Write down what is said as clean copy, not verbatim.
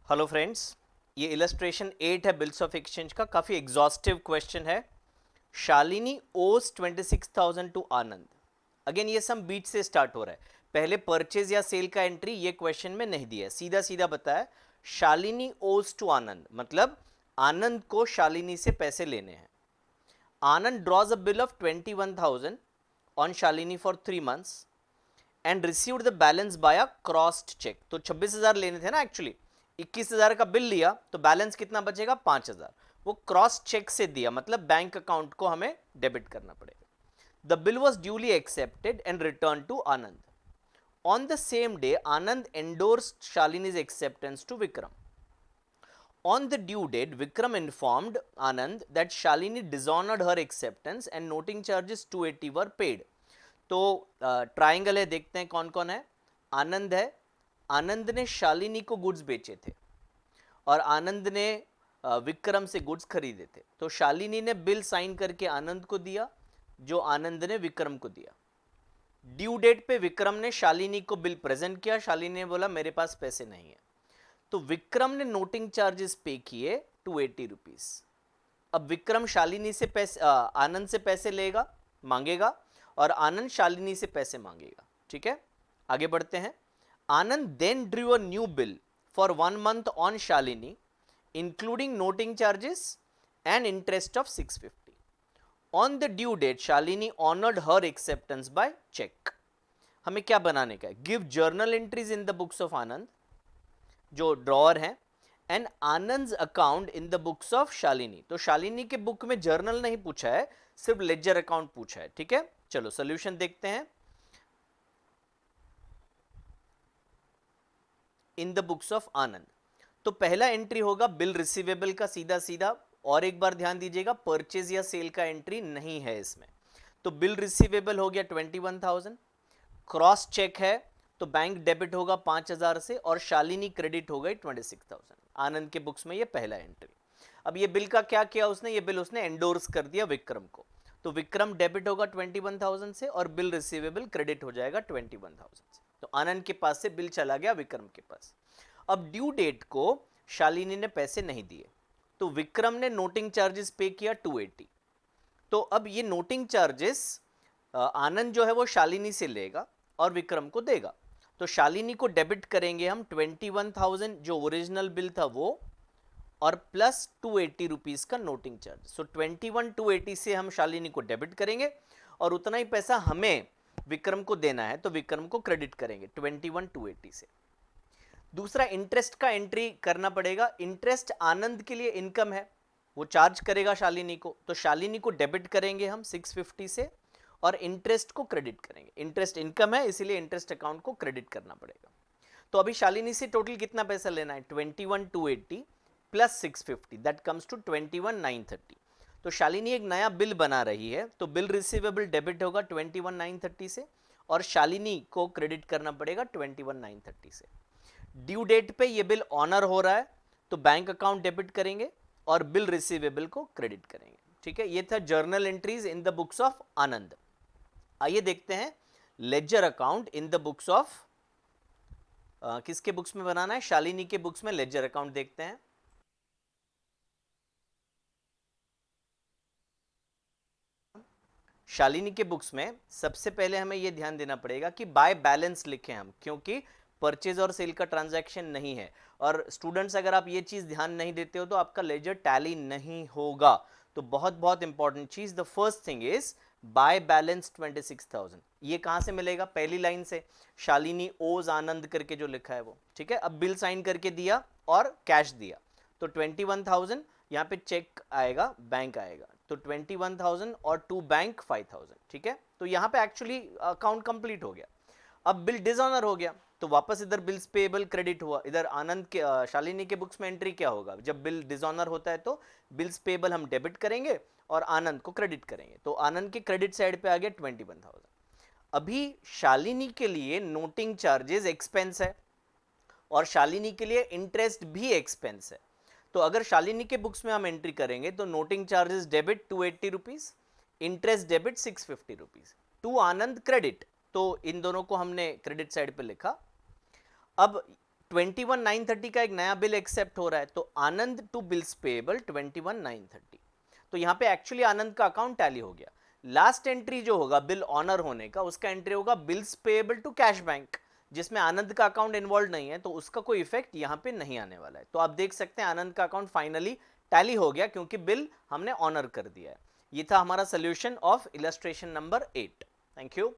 Hello friends, ये illustration 8 है bills of exchange का। काफी एग्जॉस्टिव क्वेश्चन है। शालिनी ओस 26,000 टू आनंद। अगेन ये सम बीच से स्टार्ट हो रहा है। पहले परचेज या सेल का एंट्री ये क्वेश्चन में नहीं दिया है, सीधा सीधा बताया शालिनी ओस टू आनंद, मतलब आनंद को शालिनी से पैसे लेने हैं। Anand draws a bill of 21,000 on Shalini for 3 months and received the balance by a crossed cheque. तो 26,000 लेने थे ना, एक्चुअली 21,000 का बिल लिया तो बैलेंस कितना बचेगा, 5,000। वो क्रॉस चेक से दिया, मतलब बैंक अकाउंट को हमें डेबिट करना पड़ेगा। The bill was duly accepted and return to Anand. On the same day Anand endorsed Shalini's acceptance to Vikram. On the due date, Vikram informed Anand that Shalini dishonored her acceptance and noting charges 280 were paid. तो triangle है, देखते हैं कौन कौन है। आनंद है, आनंद ने शालिनी को गुड्स बेचे थे और आनंद ने विक्रम से गुड्स खरीदे थे। तो शालिनी ने बिल साइन करके आनंद को दिया, जो आनंद ने विक्रम को दिया। ड्यू डेट पे विक्रम ने शालिनी को बिल प्रेजेंट किया, शालिनी ने बोला मेरे पास पैसे नहीं है, तो विक्रम ने नोटिंग चार्जेस पे किए 280 रुपीज। अब विक्रम शालिनी से पैसे आनंद से पैसे लेगा, मांगेगा, और आनंद शालिनी से पैसे मांगेगा। ठीक है, आगे बढ़ते हैं। Anand then drew a new bill for 1 month on Shalini including noting charges and interest of 650। On the due date Shalini honoured her acceptance by cheque. हमें क्या बनाने का है, give journal entries in the books of Anand, जो ड्रॉअर है, and Anand account in the books of Shalini. तो शालिनी के book में जर्नल नहीं पूछा है, सिर्फ लेजर अकाउंट पूछा है। ठीक है, चलो सोल्यूशन देखते हैं। इन द बुक्स ऑफ आनंद, तो पहला एंट्री होगा बिल रिसीवेबल का, सीधा सीधा। और एक बार ध्यान दीजिएगा, परचेज या सेल का एंट्री नहीं है इसमें। तो बिल रिसीवेबल हो गया 21,000, क्रॉस चेक है तो बैंक डेबिट होगा 5,000 से, और शालिनी क्रेडिट हो गई 26,000। आनंद के बुक्स में ये पहला एंट्री। अब ये बिल का क्या किया उसने, ये बिल उसने एंडोर्स कर दिया विक्रम को, तो विक्रम डेबिट होगा 21,000 से और बिल रिसीवेबल क्रेडिट हो जाएगा 21,000 से। तो आनंद के पास से बिल चला गया विक्रम के पास। अब ड्यू डेट को शालिनी ने पैसे नहीं दिए, तो विक्रम ने नोटिंग चार्जेस पे किया 280। तो अब ये नोटिंग चार्जेस आनंद जो है वो शालिनी से लेगा और विक्रम को देगा। तो शालिनी को डेबिट करेंगे हम 21,000 जो ओरिजिनल बिल था वो, और प्लस 280 रुपीज का नोटिंग चार्ज। सो 21,280 से हम शालिनी को डेबिट करेंगे और उतना ही पैसा हमें विक्रम को देना है, तो विक्रम को क्रेडिट करेंगे 21,280 से। दूसरा, इंटरेस्ट का एंट्री करना पड़ेगा। इंटरेस्ट आनंद के लिए इनकम है, वो चार्ज करेगा शालिनी को, तो शालिनी को डेबिट करेंगे हम 650 से और इंटरेस्ट को क्रेडिट करेंगे। इंटरेस्ट इनकम है, इसीलिए इंटरेस्ट अकाउंट को क्रेडिट करना पड़ेगा। तो अभी शालिनी से टोटल कितना पैसा लेना है, 21,280 प्लस 650, दैट कम्स टू 21,930। तो शालिनी एक नया बिल बना रही है, तो बिल रिसीवेबल डेबिट होगा 21,930 से और शालिनी को क्रेडिट करना पड़ेगा 21,930 से। ड्यू डेट पे ये बिल ऑनर हो रहा है, तो बैंक अकाउंट डेबिट करेंगे और बिल रिसीवेबल को क्रेडिट करेंगे। ठीक है, ये था journal entries in the books of Anand. आइए देखते हैं ledger account in the books of किसके बुक्स में बनाना है, शालिनी के बुक्स में लेजर अकाउंट देखते हैं। शालिनी के बुक्स में सबसे पहले हमें यह ध्यान देना पड़ेगा कि बाय बैलेंस लिखें हम, क्योंकि परचेज और सेल का ट्रांजैक्शन नहीं है। और स्टूडेंट्स, अगर आप ये चीज ध्यान नहीं देते हो तो आपका लेजर टैली नहीं होगा। तो बहुत बहुत इंपॉर्टेंट चीज, the first thing is by balance 26,000। ये कहां से मिलेगा, पहली लाइन से, शालिनी ओज आनंद करके जो लिखा है वो। ठीक है, अब बिल साइन करके दिया और कैश दिया, तो 21,000 यहाँ पे चेक आएगा, बैंक आएगा, तो 21,000 और टू बैंक 5,000। ठीक है, तो यहाँ पे एक्चुअली अकाउंट कंप्लीट हो गया। अब बिल डिसऑनर हो गया, तो वापस इधर बिल्स पेएबल क्रेडिट हुआ। इधर आनंद के शालिनी के बुक्स में एंट्री क्या होगा, जब बिल डिसऑनर होता है तो बिल्स पेएबल हम डेबिट करेंगे और आनंद को क्रेडिट करेंगे। तो आनंद के क्रेडिट साइड पे आ गया 21,000। अभी शालिनी के लिए नोटिंग चार्जेस एक्सपेंस है और शालिनी के लिए इंटरेस्ट भी एक्सपेंस है। तो अगर शालिनी के बुक्स में हम एंट्री करेंगे तो noting charges debit 280 rupees, interest debit 650 rupees, to Anand credit. तो इन दोनों को हमने क्रेडिट साइड पे लिखा। अब 21,930 का एक नया बिल एक्सेप्ट हो रहा है, तो आनंद टू बिल्स पेएबल 21,930। तो यहां पे एक्चुअली आनंद का अकाउंट टैली हो गया। लास्ट एंट्री जो होगा बिल ऑनर होने का, उसका एंट्री होगा bills payable to cash bank, जिसमें आनंद का अकाउंट इन्वॉल्व नहीं है, तो उसका कोई इफेक्ट यहां पे नहीं आने वाला है। तो आप देख सकते हैं आनंद का अकाउंट फाइनली टैली हो गया क्योंकि बिल हमने ऑनर कर दिया है। ये था हमारा solution of illustration number 8। Thank you.